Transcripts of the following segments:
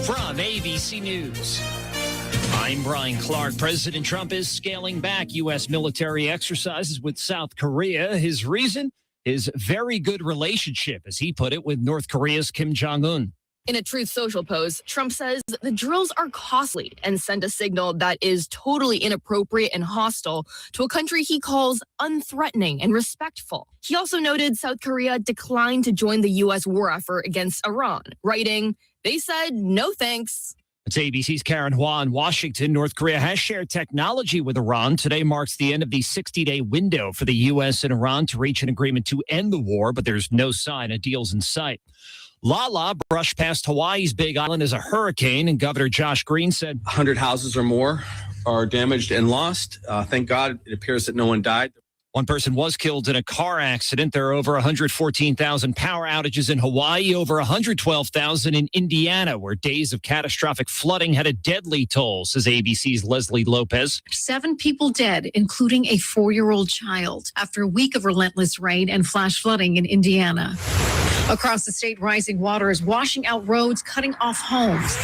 From ABC News, I'm Brian Clark. President Trump is scaling back U.S. military exercises with South Korea. His reason? His very good relationship, as he put it, with North Korea's Kim Jong-un. In a Truth Social post, Trump says the drills are costly and send a signal that is totally inappropriate and hostile to a country he calls unthreatening and respectful. He also noted South Korea declined to join the U.S. war effort against Iran, writing, "They said no thanks." It's ABC's Karen Hua in Washington. North Korea has shared technology with Iran. Today marks the end of the 60-day window for the U.S. and Iran to reach an agreement to end the war, but there's no sign of deals in sight. Lala brushed past Hawaii's Big Island as a hurricane, and Governor Josh Green said 100 houses or more are damaged and lost. Thank God it appears that no one died. One person was killed in a car accident. There are over 114,000 power outages in Hawaii, over 112,000 in Indiana, where days of catastrophic flooding had a deadly toll, says ABC's Leslie Lopez. 7 people dead, including a 4-year-old child, after a week of relentless rain and flash flooding in Indiana. Across the state, rising water is washing out roads, cutting off homes.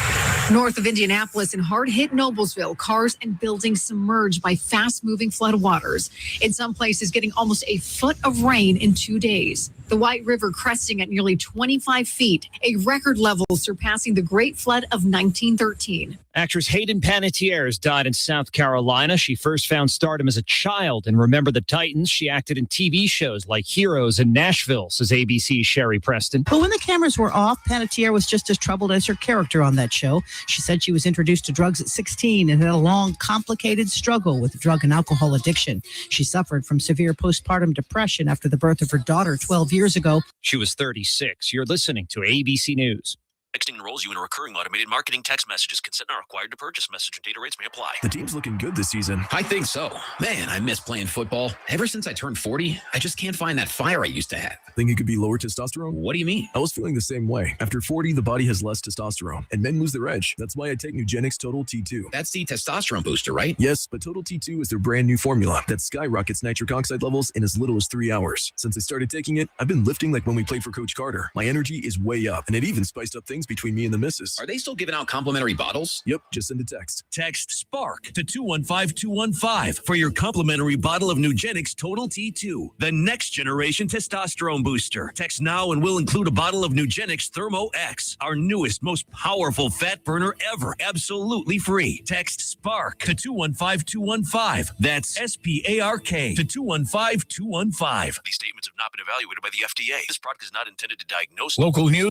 North of Indianapolis and hard-hit Noblesville, cars and buildings submerged by fast-moving floodwaters. In some places, getting almost a foot of rain in 2 days. The White River cresting at nearly 25 feet, a record level surpassing the Great Flood of 1913. Actress Hayden Panettiere has died in South Carolina. She first found stardom as a child and Remember the Titans. She acted in TV shows like Heroes and Nashville, says ABC's Sherry Preston. But when the cameras were off, Panettiere was just as troubled as her character on that show. She said she was introduced to drugs at 16 and had a long, complicated struggle with drug and alcohol addiction. She suffered from severe postpartum depression after the birth of her daughter 12 years ago. She was 36. You're listening to ABC News. Texting enrolls you in a recurring automated marketing text messages. Consent not required to purchase. Message and data rates may apply. The team's looking good this season. I think so. Man, I miss playing football. Ever since I turned 40, I just can't find that fire I used to have. Think it could be lower testosterone? What do you mean? I was feeling the same way. After 40, the body has less testosterone, and men lose their edge. That's why I take Nugenix Total T2. That's the testosterone booster, right? Yes, but Total T2 is their brand new formula that skyrockets nitric oxide levels in as little as 3 hours. Since I started taking it, I've been lifting like when we played for Coach Carter. My energy is way up, and it even spiced up things between me and the missus. Are they still giving out complimentary bottles? Yep, just send a text. Text SPARK to 215215 for your complimentary bottle of Nugenix Total T2, the next generation testosterone booster. Text now and we'll include a bottle of Nugenix Thermo X, our newest, most powerful fat burner ever, absolutely free. Text SPARK to 215215. That's SPARK to 215215. These statements have not been evaluated by the FDA. This product is not intended to diagnose. Local news.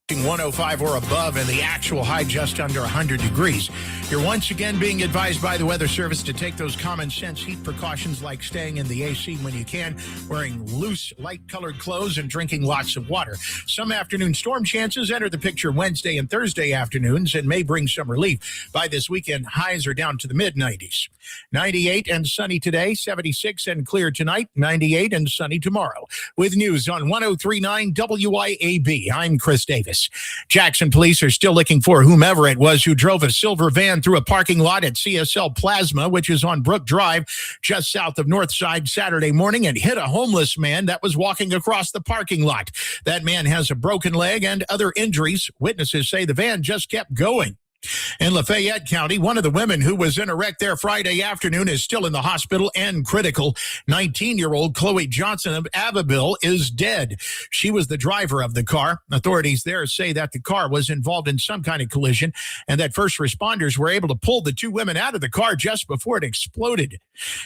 Reaching 105 or above and the actual high just under 100 degrees. You're once again being advised by the Weather Service to take those common sense heat precautions like staying in the AC when you can, wearing loose, light-colored clothes, and drinking lots of water. Some afternoon storm chances enter the picture Wednesday and Thursday afternoons and may bring some relief. By this weekend, highs are down to the mid-90s. 98 and sunny today, 76 and clear tonight, 98 and sunny tomorrow. With news on 103.9 WIAB, I'm Chris Davis. Jackson police are still looking for whomever it was who drove a silver van through a parking lot at CSL Plasma, which is on Brook Drive, just south of Northside, Saturday morning, and hit a homeless man that was walking across the parking lot. That man has a broken leg and other injuries. Witnesses say the van just kept going. In Lafayette County, one of the women who was in a wreck there Friday afternoon is still in the hospital and critical. 19-year-old Chloe Johnson of Abbeville is dead. She was the driver of the car. Authorities there say that the car was involved in some kind of collision and that first responders were able to pull the two women out of the car just before it exploded.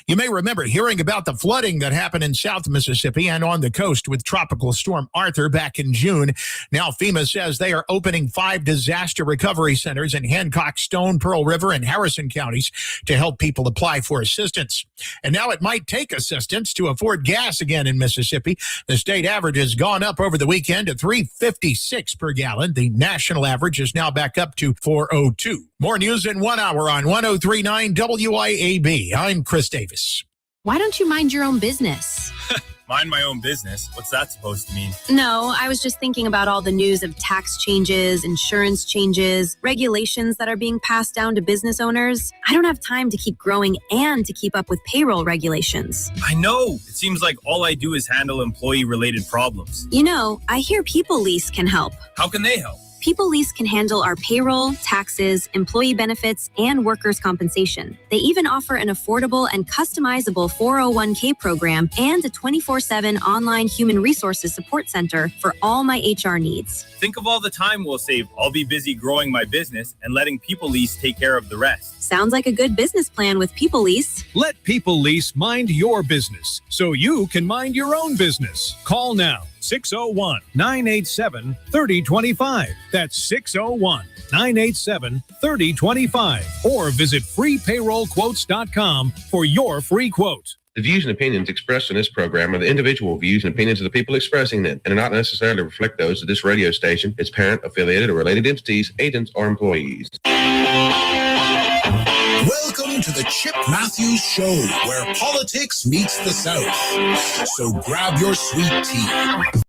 You may remember hearing about the flooding that happened in South Mississippi and on the coast with Tropical Storm Arthur back in June. Now FEMA says they are opening 5 disaster recovery centers in Hancock, Stone, Pearl River, and Harrison counties to help people apply for assistance. And now it might take assistance to afford gas again in Mississippi. The state average has gone up over the weekend to $3.56 per gallon. The national average is now back up to $4.02. More news in 1 hour on 103.9 WIAB. I'm Chris Davis. Why don't you mind your own business? Mind my own business? What's that supposed to mean? No, I was just thinking about all the news of tax changes, insurance changes, regulations that are being passed down to business owners. I don't have time to keep growing and to keep up with payroll regulations. I know. It seems like all I do is handle employee-related problems. You know, I hear People Lease can help. How can they help? People Lease can handle our payroll, taxes, employee benefits, and workers' compensation. They even offer an affordable and customizable 401k program and a 24/7 online human resources support center for all my HR needs. Think of all the time we'll save. I'll be busy growing my business and letting People Lease take care of the rest. Sounds like a good business plan with People Lease. Let People Lease mind your business so you can mind your own business. Call now. 601-987-3025. That's 601-987-3025. Or visit freepayrollquotes.com for your free quote. The views and opinions expressed in this program are the individual views and opinions of the people expressing them and do not necessarily reflect those of this radio station, its parent, affiliated, or related entities, agents, or employees. Welcome to the Chip Matthews Show, where politics meets the South. So grab your sweet tea,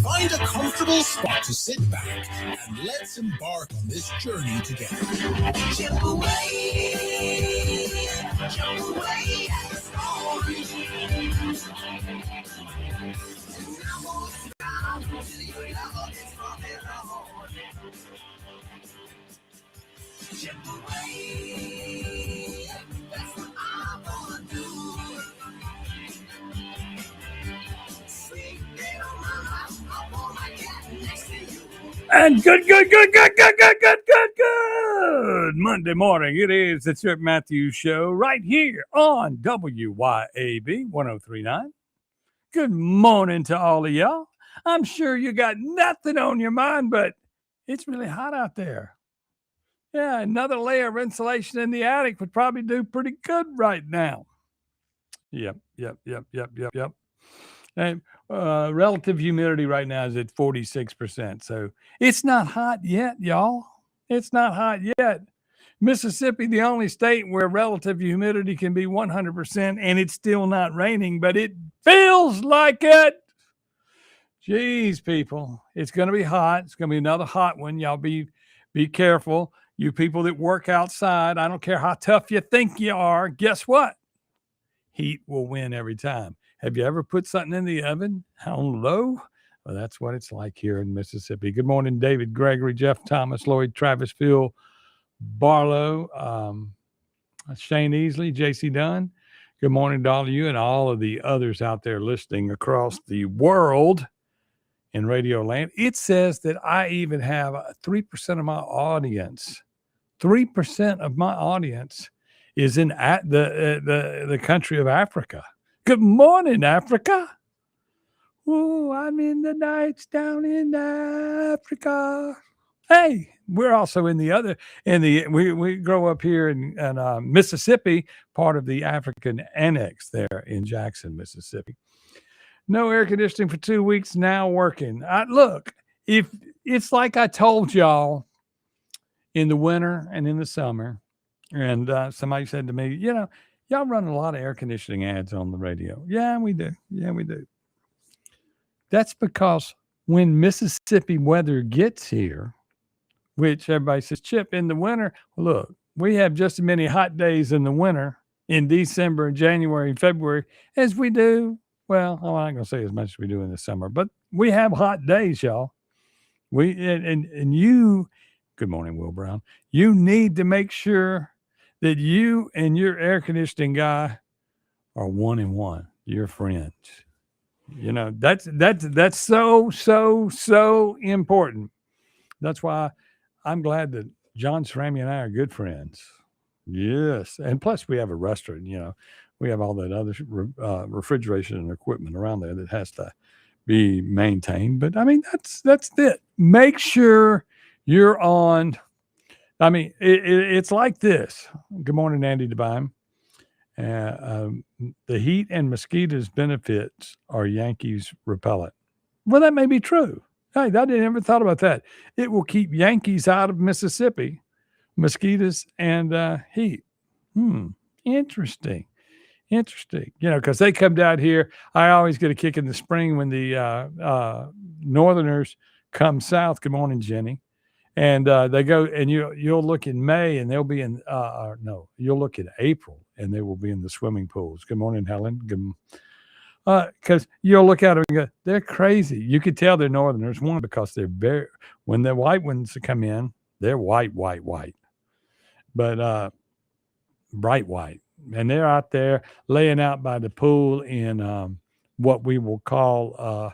find a comfortable spot to sit back, and let's embark on this journey together. Chip away at the story. Chip away, that's what I wanna do. Sweet little mama, I wanna get next to you. And good Monday morning. It is the Chip Matthews Show right here on WYAB 1039. Good morning to all of y'all. I'm sure you got nothing on your mind, but it's really hot out there. Yeah, another layer of insulation in the attic would probably do pretty good right now. Yep. And relative humidity right now is at 46%. So it's not hot yet, y'all. It's not hot yet. Mississippi, the only state where relative humidity can be 100% and it's still not raining, but it feels like it. Jeez, people, it's going to be hot. It's going to be another hot one. Y'all be careful. You people that work outside, I don't care how tough you think you are. Guess what? Heat will win every time. Have you ever put something in the oven on low? Well, that's what it's like here in Mississippi. Good morning, David Gregory, Jeff Thomas, Lloyd Travis, Phil Barlow, Shane Easley, JC Dunn. Good morning to all of you and all of the others out there listening across the world in Radio Land. It says that I even have 3% of my audience. 3% of my audience is in the country of Africa. Good morning, Africa. Oh, I'm in the nights down in Africa. Hey, we're also we grow up here in Mississippi, part of the African Annex there in Jackson, Mississippi. No air conditioning for 2 weeks now working. Look, if it's like I told y'all in the winter and in the summer, and somebody said to me, y'all run a lot of air conditioning ads on the radio. Yeah, we do. That's because when Mississippi weather gets here, which everybody says, Chip, in the winter, look, we have just as many hot days in the winter in December, January, and February as we do. Well, I'm not going to say as much as we do in the summer, but we have hot days, y'all. And you, good morning, Will Brown. You need to make sure that you and your air conditioning guy are 1-1. You're friends. That's so important. That's why I'm glad that John Cerami and I are good friends. Yes. And plus we have a restaurant, we have all that other refrigeration and equipment around there that has to be maintained. But I mean, that's it. Make sure you're on. I mean, it's like this. Good morning, Andy Devine. The heat and mosquitoes benefits are Yankees repellent. Well, that may be true. Hey, I didn't ever thought about that. It will keep Yankees out of Mississippi, mosquitoes and heat. Interesting. Interesting. Because they come down here. I always get a kick in the spring when the Northerners come south. Good morning, Jenny. And they go, and you'll look in May, and they'll be in. No, you'll look in April, and they will be in the swimming pools. Good morning, Helen. Because you'll look at them and go, they're crazy. You could tell they're Northerners. One, because they're when the white ones come in, they're white, but bright white. And they're out there laying out by the pool in what we will call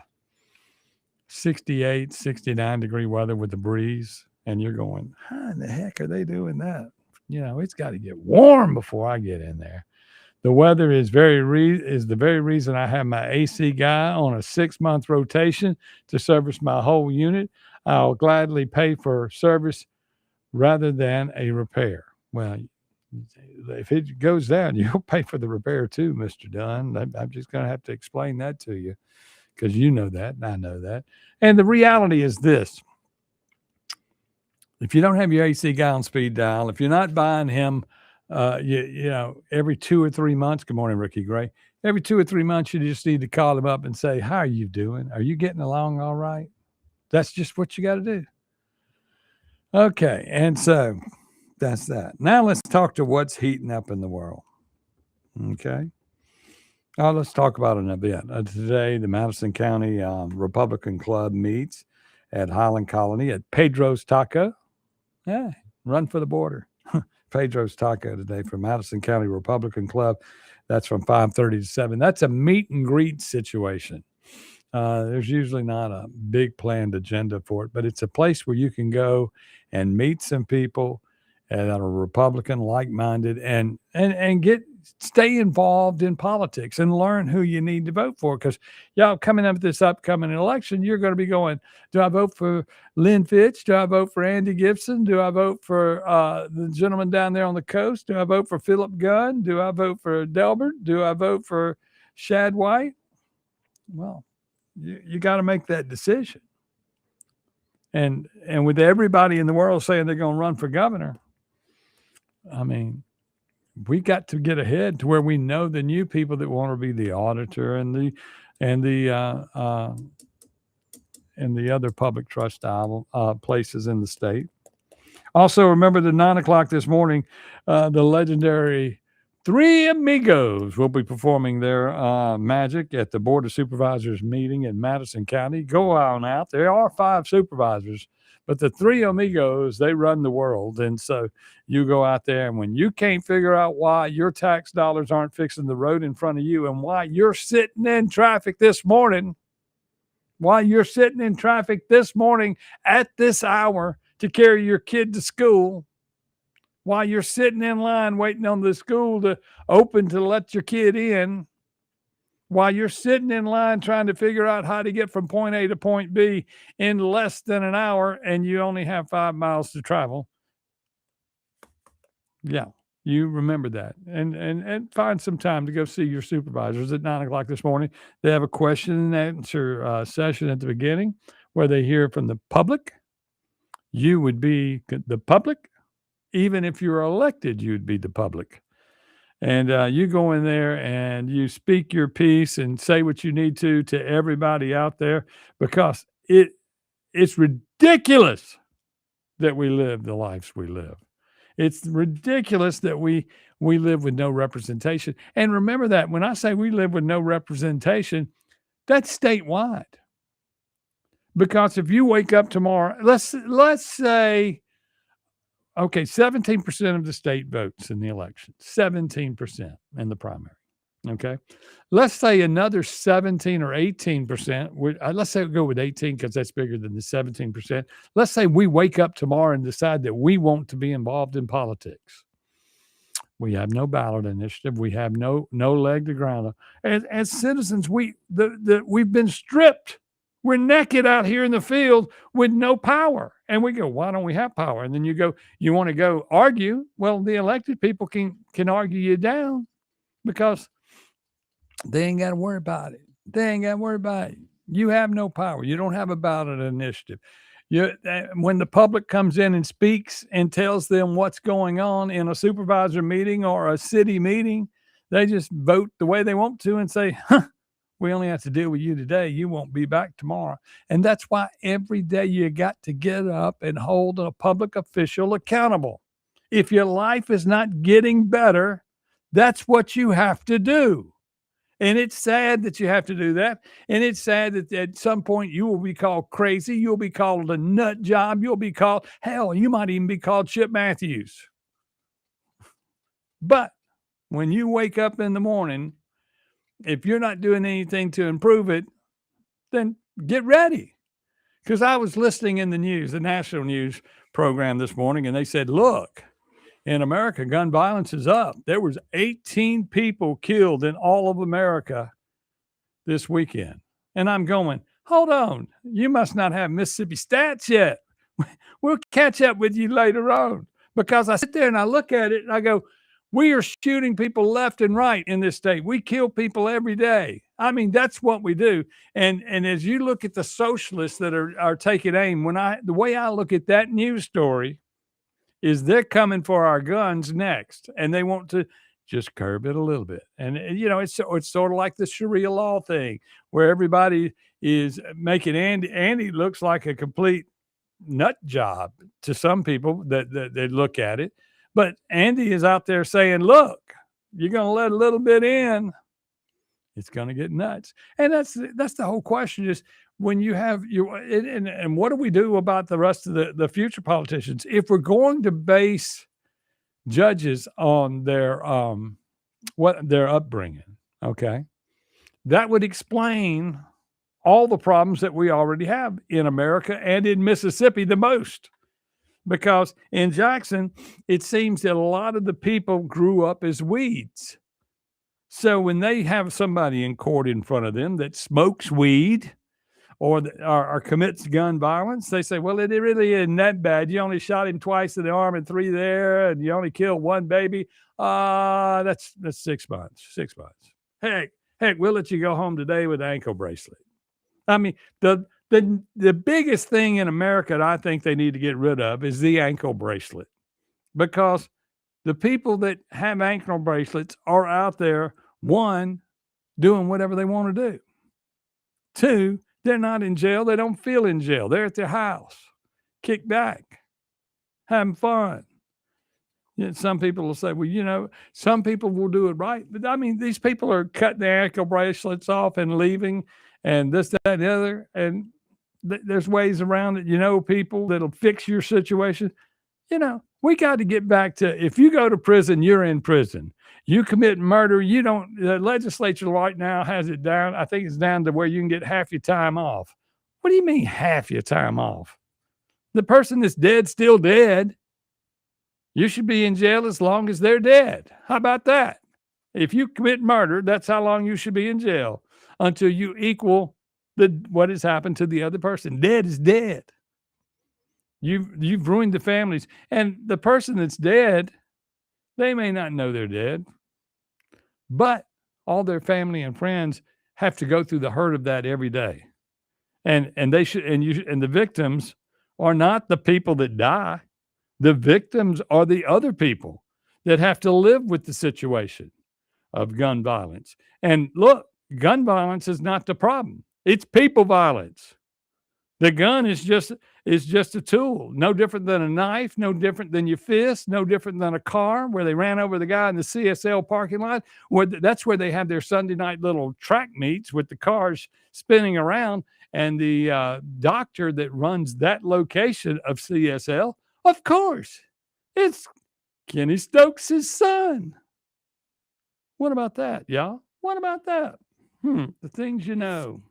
68, 69 degree weather with the breeze. And you're going, how in the heck are they doing that? It's got to get warm before I get in there. The weather is the very reason I have my AC guy on a 6-month rotation to service my whole unit. I'll gladly pay for service rather than a repair. Well, if it goes down, you'll pay for the repair too, Mr. Dunn. I'm just going to have to explain that to you because you know that and I know that. And the reality is this. If you don't have your AC guy on speed dial, if you're not buying him, every 2 or 3 months, good morning, Ricky Gray. Every 2 or 3 months, you just need to call him up and say, how are you doing? Are you getting along all right? That's just what you got to do. Okay. And so that's that. Now let's talk to what's heating up in the world. Okay. Let's talk about an event. Today, the Madison County Republican Club meets at Highland Colony at Pedro's Taco. Yeah, run for the border. Pedro's Taco today from Madison County Republican Club. That's from 5:30 to 7. That's a meet and greet situation. There's usually not a big planned agenda for it, but it's a place where you can go and meet some people that are Republican, like-minded, and stay involved in politics and learn who you need to vote for. Because y'all coming up this upcoming election, you're going to be going, do I vote for Lynn Fitch? Do I vote for Andy Gibson? Do I vote for the gentleman down there on the coast? Do I vote for Philip Gunn? Do I vote for Delbert? Do I vote for Shad White? Well, you got to make that decision. And with everybody in the world saying they're going to run for governor, I mean, we got to get ahead to where we know the new people that want to be the auditor and the other public trust places in the state. Also, remember the 9 o'clock this morning, the legendary Three Amigos will be performing their magic at the Board of Supervisors meeting in Madison County. Go on out. There are 5 supervisors, but the Three Amigos, they run the world. And so you go out there, and when you can't figure out why your tax dollars aren't fixing the road in front of you and why you're sitting in traffic this morning, at this hour to carry your kid to school, while you're sitting in line waiting on the school to open to let your kid in, while you're sitting in line trying to figure out how to get from point A to point B in less than an hour and you only have 5 miles to travel. Yeah, you remember that. And find some time to go see your supervisors at 9 o'clock this morning. They have a question and answer session at the beginning where they hear from the public. You would be the public. Even if you're elected, you'd be the public. And you go in there and you speak your piece and say what you need to everybody out there, because it's ridiculous that we live the lives we live. It's ridiculous that we live with no representation. And remember that when I say we live with no representation, that's statewide. Because if you wake up tomorrow, let's say, okay, 17% of the state votes in the election, 17% in the primary. Okay. Let's say another 17 or 18%. Let's say we'll go with 18 because that's bigger than the 17%. Let's say we wake up tomorrow and decide that we want to be involved in politics. We have no ballot initiative. We have no leg to ground on. As citizens, we've been stripped. We're naked out here in the field with no power. And we go, why don't we have power? And then you go, you want to go argue? Well, the elected people can argue you down because they ain't got to worry about it. You have no power. You don't have a ballot initiative. When the public comes in and speaks and tells them what's going on in a supervisor meeting or a city meeting, They just vote the way they want to and say, we only have to deal with you today. You won't be back tomorrow. And that's why every day you got to get up and hold a public official accountable. If your life is not getting better, that's what you have to do. And it's sad that you have to do that. And it's sad that at some point you will be called crazy. You'll be called a nut job. You'll be called, hell, you might even be called Chip Matthews. But when you wake up in the morning, if you're not doing anything to improve it, then get ready. Because I was listening in the news, the national news program this morning, and they said, look, in America, gun violence is up. There was 18 people killed in all of America this weekend. And I'm going, hold on. You must not have Mississippi stats yet. We'll catch up with you later on. Because I sit there and I look at it and I go, we are shooting people left and right in this state. We kill people every day. I mean, that's what we do. And as you look at the socialists that are taking aim, the way I look at that news story is they're coming for our guns next, and they want to just curb it a little bit. And it's sort of like the Sharia law thing, where everybody is making Andy looks like a complete nut job to some people that look at it. But Andy is out there saying, look, you're going to let a little bit in, it's going to get nuts. And that's the whole question is, when you have and what do we do about the rest of the future politicians? If we're going to base judges on their upbringing, okay, that would explain all the problems that we already have in America and in Mississippi the most. Because in Jackson, it seems that a lot of the people grew up as weeds. So when they have somebody in court in front of them that smokes weed or commits gun violence, they say, well, it really isn't that bad. You only shot him twice in the arm and 3 there, and you only killed 1 baby. That's 6 months. 6 months. Heck, we'll let you go home today with an ankle bracelet. I mean, the biggest thing in America that I think they need to get rid of is the ankle bracelet, because the people that have ankle bracelets are out there, 1, doing whatever they want to do. 2, they're not in jail. They don't feel in jail. They're at their house, kick back, having fun. Some people will say, well, some people will do it right. But I mean, these people are cutting their ankle bracelets off and leaving and this, that, and the other. And there's ways around it. People that'll fix your situation. We got to get back to, if you go to prison, you're in prison. You commit murder, the legislature right now has it down. I think it's down to where you can get half your time off. What do you mean half your time off? The person that's dead, still dead. You should be in jail as long as they're dead. How about that? If you commit murder, that's how long you should be in jail, until you equal what has happened to the other person. Dead is dead. You've ruined the families. And the person that's dead, they may not know they're dead, but all their family and friends have to go through the hurt of that every day. And they should, and the victims are not the people that die. The victims are the other people that have to live with the situation of gun violence. And look, gun violence is not the problem. It's people violence. The gun is just a tool, no different than a knife, no different than your fist, no different than a car where they ran over the guy in the CSL parking lot. That's where they have their Sunday night little track meets with the cars spinning around. And the doctor that runs that location of CSL, of course, it's Kenny Stokes' son. What about that, y'all? What about that? The things you know.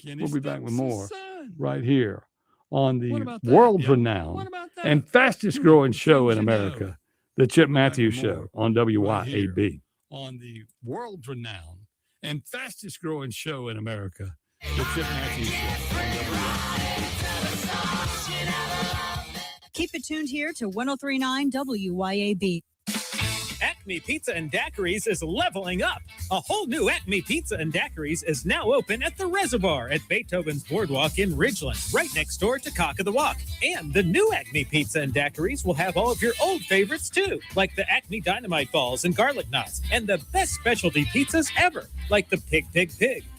We'll be back with more right here on the world-renowned and fastest-growing show in America, the Chip Matthews Show on WYAB. On the world-renowned and fastest-growing show in America, the Chip Matthews Show on WYAB. Keep it tuned here to 103.9 WYAB. At Acme Pizza and Daiquiris is leveling up. A whole new Acme Pizza and Daiquiris is now open at the Reservoir at Beethoven's Boardwalk in Ridgeland, right next door to Cock of the Walk. And the new Acme Pizza and Daiquiris will have all of your old favorites too, like the Acme Dynamite Balls and Garlic Knots, and the best specialty pizzas ever, like the Pig,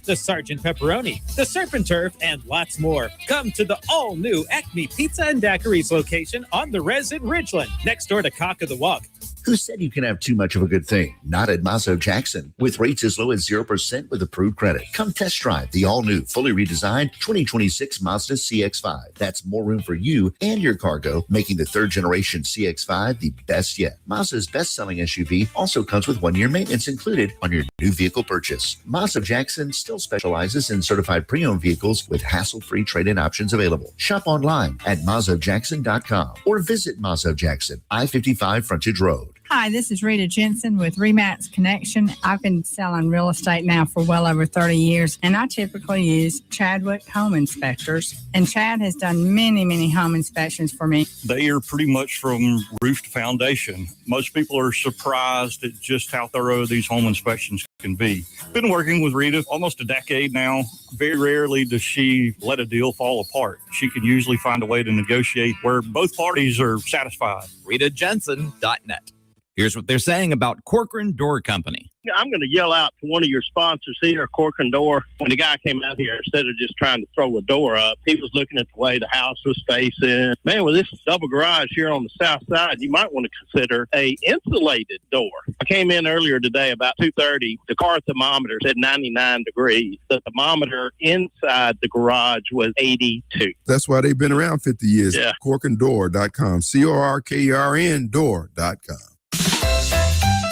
the Sergeant Pepperoni, the Surf and Turf, and lots more. Come to the all-new Acme Pizza and Daiquiris location on the Res in Ridgeland, next door to Cock of the Walk. Who said you can have too much of a good thing? Not at Mazzo Jackson. With rates as low as 0% with approved credit. Come test drive the all-new, fully redesigned 2026 Mazda CX-5. That's more room for you and your cargo, making the third-generation CX-5 the best yet. Mazda's best-selling SUV also comes with 1-year maintenance included on your new vehicle purchase. Mazda Jackson still specializes in certified pre-owned vehicles with hassle-free trade-in options available. Shop online at MazdaJackson.com or visit Mazda Jackson, I-55 Frontage Road. Hi, this is Rita Jensen with Remax Connection. I've been selling real estate now for well over 30 years, and I typically use Chadwick Home Inspectors. And Chad has done many, many home inspections for me. They are pretty much from roof to foundation. Most people are surprised at just how thorough these home inspections can be. Been working with Rita almost a decade now. Very rarely does she let a deal fall apart. She can usually find a way to negotiate where both parties are satisfied. RitaJensen.net. Here's what they're saying about Corcoran Door Company. I'm going to yell out to one of your sponsors here, Corcoran Door. When the guy came out here, instead of just trying to throw a door up, he was looking at the way the house was facing. Man, with this double garage here on the south side, you might want to consider a insulated door. I came in earlier today about 2:30. The car thermometer said 99 degrees. The thermometer inside the garage was 82. That's why they've been around 50 years. Yeah. CorcoranDoor.com. CORKERN door.com.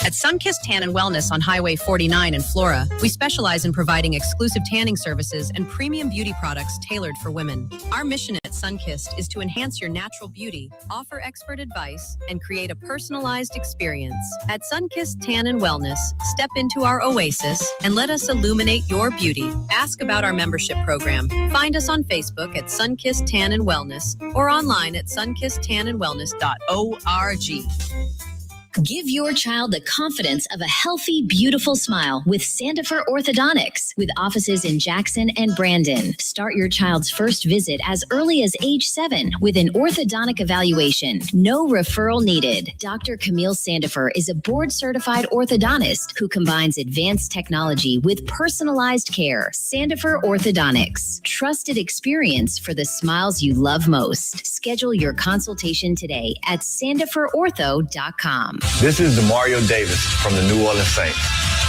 At Sunkissed Tan and Wellness on Highway 49 in Flora, we specialize in providing exclusive tanning services and premium beauty products tailored for women. Our mission at Sunkissed is to enhance your natural beauty, offer expert advice, and create a personalized experience. At Sunkissed Tan and Wellness, step into our oasis and let us illuminate your beauty. Ask about our membership program. Find us on Facebook at Sunkissed Tan and Wellness or online at sunkissedtanandwellness.org. Give your child the confidence of a healthy, beautiful smile with Sandifer Orthodontics, with offices in Jackson and Brandon. Start your child's first visit as early as age 7 with an orthodontic evaluation. No referral needed. Dr. Camille Sandifer is a board-certified orthodontist who combines advanced technology with personalized care. Sandifer Orthodontics. Trusted experience for the smiles you love most. Schedule your consultation today at sandiferortho.com. This is Demario Davis from the New Orleans Saints.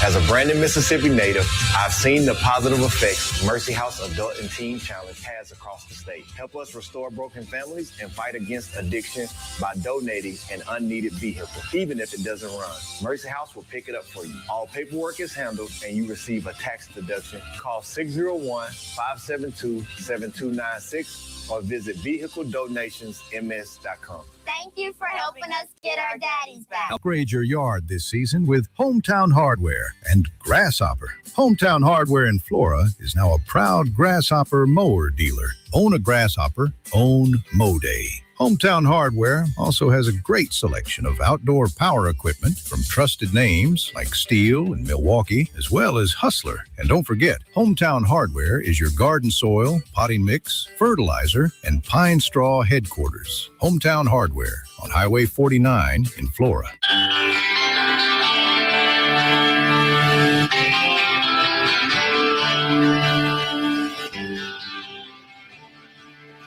As a Brandon, Mississippi native, I've seen the positive effects Mercy House Adult and Teen Challenge has across the state. Help us restore broken families and fight against addiction by donating an unneeded vehicle, even if it doesn't run. Mercy House will pick it up for you. All paperwork is handled and you receive a tax deduction. Call 601-572-7296 or visit vehicledonationsms.com. Thank you for helping us get our daddies back. Upgrade your yard this season with Hometown Hardware and Grasshopper. Hometown Hardware in Flora is now a proud Grasshopper mower dealer. Own a Grasshopper, own Mow Day. Hometown Hardware also has a great selection of outdoor power equipment from trusted names like Steel and Milwaukee, as well as Hustler. And don't forget, Hometown Hardware is your garden soil, potting mix, fertilizer, and pine straw headquarters. Hometown Hardware on Highway 49 in Flora.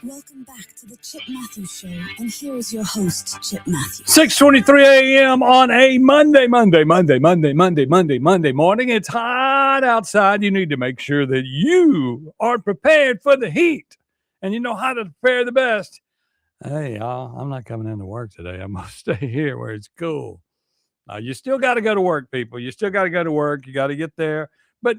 Welcome back to the Chip Matthews Show, and here is your host, Chip Matthews. 6:23 a.m. on a Monday morning. It's hot outside. You need to make sure that you are prepared for the heat, and you know how to prepare the best. Hey, y'all, I'm not coming into work today. I'm going to stay here where it's cool. You still got to go to work, people. You still got to go to work. You got to get there, but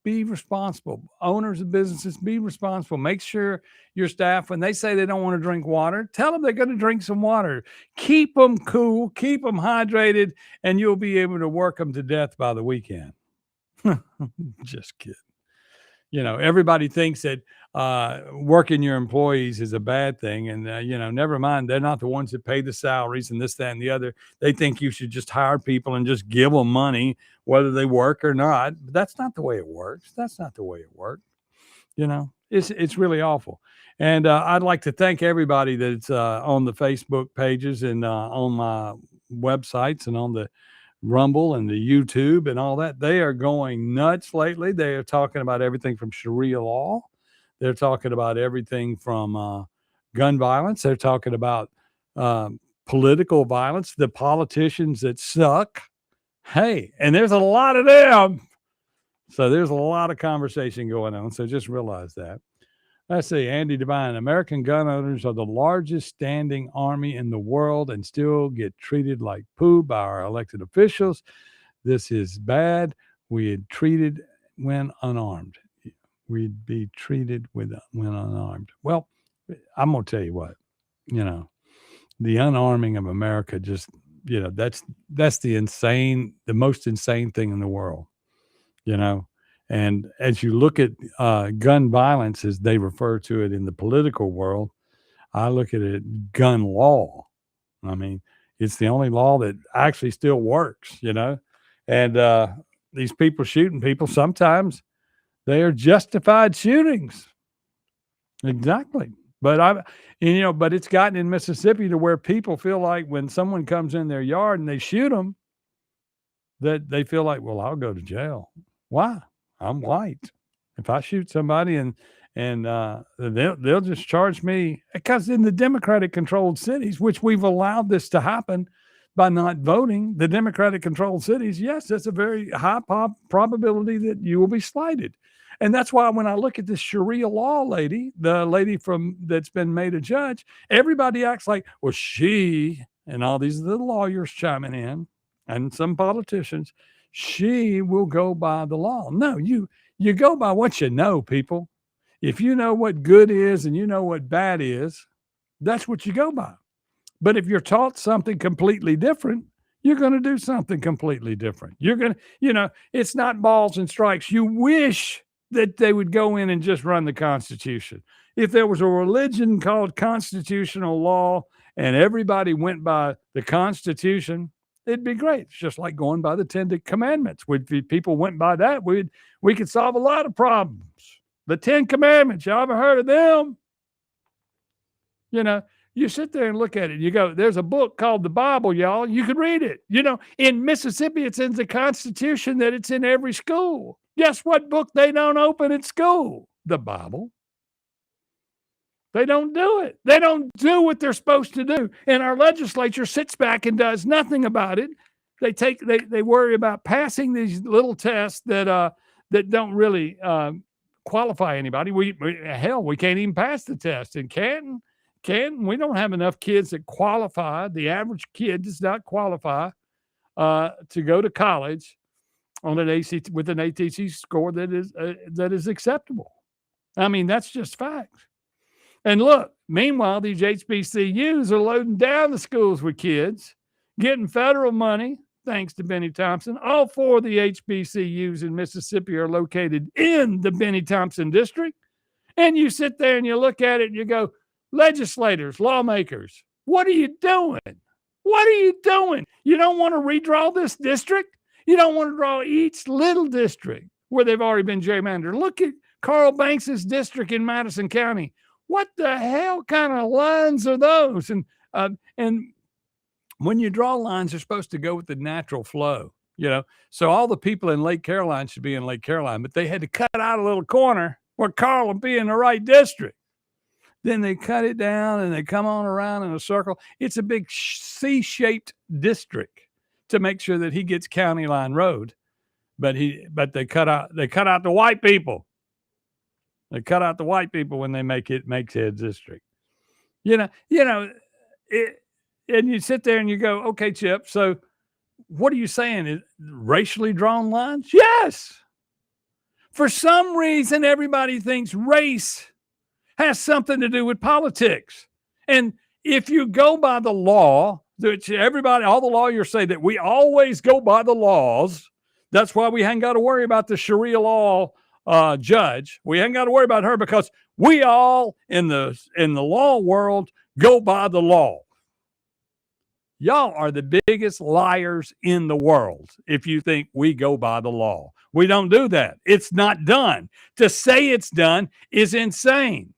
be responsible. Owners of businesses, be responsible. Make sure your staff, when they say they don't want to drink water, tell them they're going to drink some water. Keep them cool, keep them hydrated, and you'll be able to work them to death by the weekend. Just kidding. everybody thinks that working your employees is a bad thing. And, never mind, they're not the ones that pay the salaries and this, that, and the other. They think you should just hire people and just give them money, whether they work or not. But that's not the way it works. That's not the way it works. It's really awful. And I'd like to thank everybody that's on the Facebook pages and on my websites and on the Rumble and the YouTube and all that. They are going nuts lately. They are talking about everything from Sharia law. They're talking about everything from gun violence. They're talking about political violence, the politicians that suck. Hey, and there's a lot of them. So there's a lot of conversation going on. So just realize that. Let's see, Andy Devine. American gun owners are the largest standing army in the world and still get treated like poo by our elected officials. This is bad. We had treated when unarmed. We'd be treated when unarmed. Well, I'm going to tell you what, the unarming of America just, that's the most insane thing in the world, And as you look at gun violence, as they refer to it in the political world, I look at it gun law. I mean, it's the only law that actually still works, And these people shooting people, sometimes they are justified shootings. Exactly. But but it's gotten in Mississippi to where people feel like when someone comes in their yard and they shoot them, that they feel like, well, I'll go to jail. Why? I'm white. If I shoot somebody and they'll just charge me, because in the Democratic controlled cities, which we've allowed this to happen by not voting, the Democratic controlled cities, yes, that's a very high probability that you will be slighted. And that's why when I look at this Sharia law lady, the lady that's been made a judge, everybody acts like, well, she and all these little lawyers chiming in and some politicians, she will go by the law. No, you go by what you know, people. If you know what good is and you know what bad is, that's what you go by. But if you're taught something completely different, you're going to do something completely different. You're going to, it's not balls and strikes. You wish that they would go in and just run the Constitution. If there was a religion called constitutional law and everybody went by the Constitution, it'd be great. It's just like going by the 10 Commandments. If people went by that, we could solve a lot of problems. The 10 Commandments, y'all ever heard of them? You sit there and look at it and you go, there's a book called the Bible, y'all. You could read it. In Mississippi, it's in the Constitution that it's in every school. Guess what book they don't open at school? The Bible. They don't do it. They don't do what they're supposed to do. And our legislature sits back and does nothing about it. They worry about passing these little tests that don't really qualify anybody. We can't even pass the test in Canton. We don't have enough kids that qualify. The average kid does not qualify to go to college on an ACT with an ATC score that is acceptable. I mean, that's just facts. And look, meanwhile, these HBCUs are loading down the schools with kids, getting federal money, thanks to Benny Thompson. All 4 of the HBCUs in Mississippi are located in the Benny Thompson district. And you sit there and you look at it and you go, legislators, lawmakers, what are you doing? What are you doing? You don't want to redraw this district? You don't want to draw each little district where they've already been gerrymandered. Look at Carl Banks's district in Madison County. What the hell kind of lines are those? And when you draw lines, they're supposed to go with the natural flow, So all the people in Lake Caroline should be in Lake Caroline, but they had to cut out a little corner where Carl would be in the right district. Then they cut it down and they come on around in a circle. It's a big C-shaped district to make sure that he gets County Line Road. But they cut out the white people. They cut out the white people when they make his district. And you sit there and you go, okay, Chip, so what are you saying? Is racially drawn lines? Yes. For some reason, everybody thinks race has something to do with politics. And if you go by the law, which all the lawyers say that we always go by the laws, that's why we ain't got to worry about the Sharia law judge. We ain't got to worry about her because we all in the law world go by the law. Y'all are the biggest liars in the world if you think we go by the law. We don't do that. It's not done. To say it's done is insane.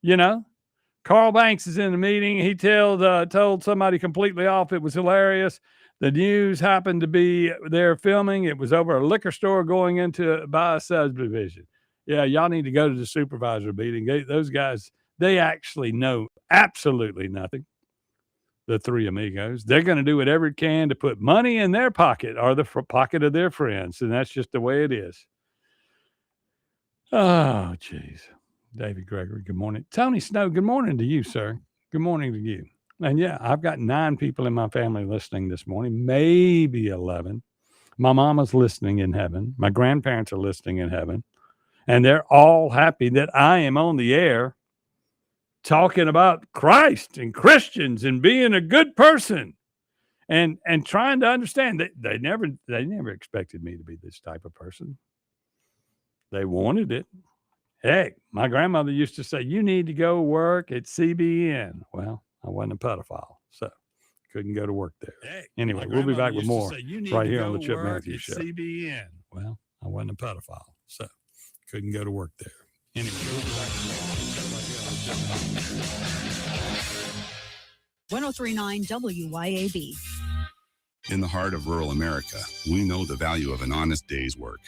You know, Carl Banks is in the meeting. He told somebody completely off. It was hilarious. The news happened to be there filming. It was over a liquor store going into by a subdivision. Yeah, y'all need to go to the supervisor meeting. Those guys, they actually know absolutely nothing. The three amigos, they're going to do whatever it can to put money in their pocket or the pocket of their friends. And that's just the way it is. Oh, geez. David Gregory, good morning. Tony Snow, good morning to you, sir. Good morning to you. And yeah, I've got 9 people in my family listening this morning, maybe 11. My mama's listening in heaven. My grandparents are listening in heaven. And they're all happy that I am on the air talking about Christ and Christians and being a good person and trying to understand that they never expected me to be this type of person. They wanted it. Heck, my grandmother used to say, you need to go work at CBN. Well, I wasn't a pedophile, so couldn't go to work there. Heck, anyway, we'll be back with more right here on the Chip Matthews Show. CBN. Well, I wasn't a pedophile, so couldn't go to work there. Anyway, we'll be back with more. 1039 WYAB. In the heart of rural America, we know the value of an honest day's work.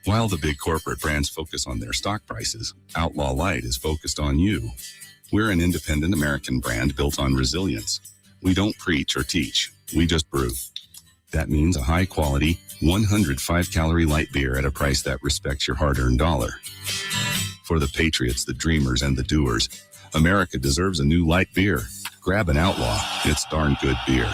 While the big corporate brands focus on their stock prices, Outlaw Light is focused on you. We're an independent American brand built on resilience. We don't preach or teach, we just brew. That means a high-quality, 105-calorie light beer at a price that respects your hard-earned dollar. For the patriots, the dreamers, and the doers, America deserves a new light beer. Grab an Outlaw. It's darn good beer.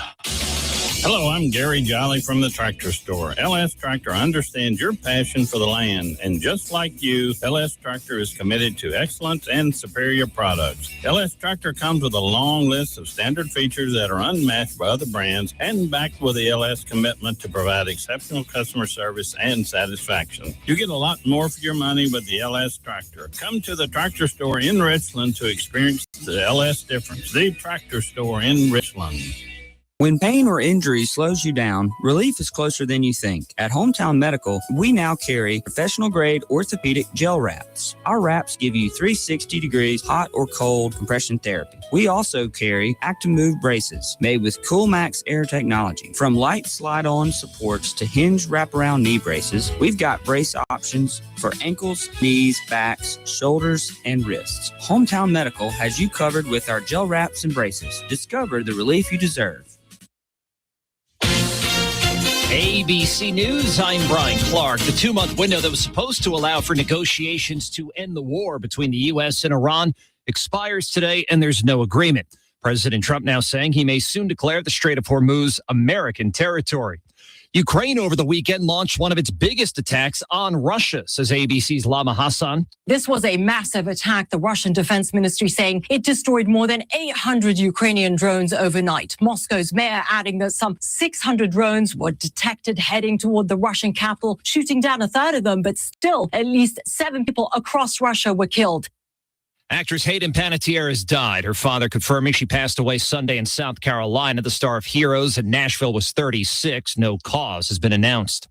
Hello, I'm Gary Jolly from the Tractor Store. LS Tractor understands your passion for the land, and just like you, LS Tractor is committed to excellence and superior products. LS Tractor comes with a long list of standard features that are unmatched by other brands and backed with the LS commitment to provide exceptional customer service and satisfaction. You get a lot more for your money with the LS Tractor. Come to the Tractor Store in Richland to experience the LS difference. The Tractor Store in Richland. When pain or injury slows you down, relief is closer than you think. At Hometown Medical, we now carry professional-grade orthopedic gel wraps. Our wraps give you 360 degrees hot or cold compression therapy. We also carry Actimove braces made with CoolMax Air technology. From light slide-on supports to hinge wraparound knee braces, we've got brace options for ankles, knees, backs, shoulders, and wrists. Hometown Medical has you covered with our gel wraps and braces. Discover the relief you deserve. ABC News, I'm Brian Clark. The 2-month window that was supposed to allow for negotiations to end the war between the U.S. and Iran expires today, and there's no agreement. President Trump now saying he may soon declare the Strait of Hormuz American territory. Ukraine over the weekend launched one of its biggest attacks on Russia, says ABC's Lama Hassan. This was a massive attack, the Russian Defense Ministry saying it destroyed more than 800 Ukrainian drones overnight. Moscow's mayor adding that some 600 drones were detected heading toward the Russian capital, shooting down a third of them, but still at least 7 people across Russia were killed. Actress Hayden Panettiere has died. Her father confirming she passed away Sunday in South Carolina. The star of Heroes in Nashville was 36. No cause has been announced.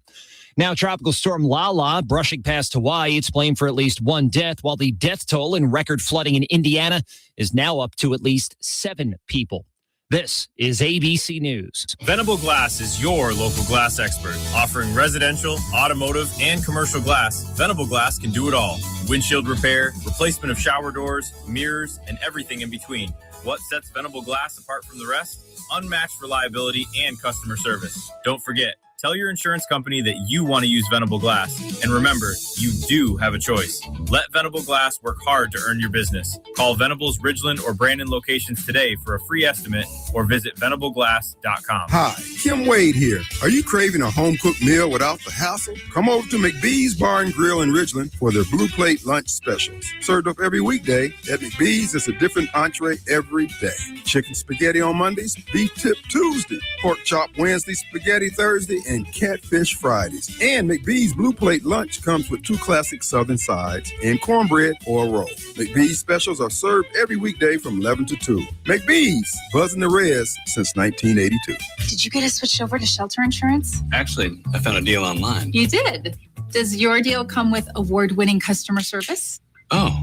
Now, Tropical Storm Lala brushing past Hawaii. It's blamed for at least 1 death, while the death toll in record flooding in Indiana is now up to at least 7 people. This is ABC News. Venable Glass is your local glass expert. Offering residential, automotive, and commercial glass, Venable Glass can do it all. Windshield repair, replacement of shower doors, mirrors, and everything in between. What sets Venable Glass apart from the rest? Unmatched reliability and customer service. Don't forget, tell your insurance company that you want to use Venable Glass. And remember, you do have a choice. Let Venable Glass work hard to earn your business. Call Venable's Ridgeland or Brandon locations today for a free estimate or visit venableglass.com. Hi, Kim Wade here. Are you craving a home-cooked meal without the hassle? Come over to McBee's Bar and Grill in Ridgeland for their Blue Plate lunch specials. Served up every weekday, at McBee's it's a different entree every day. Chicken spaghetti on Mondays, beef tip Tuesday, pork chop Wednesday, spaghetti Thursday, and catfish Fridays. And McBee's Blue Plate lunch comes with 2 classic Southern sides and cornbread or a roll. McBee's specials are served every weekday from 11 to 2. McBee's, buzzing the res since 1982. Did you get us switched over to shelter insurance? Actually, I found a deal online. You did. Does your deal come with award-winning customer service? Oh,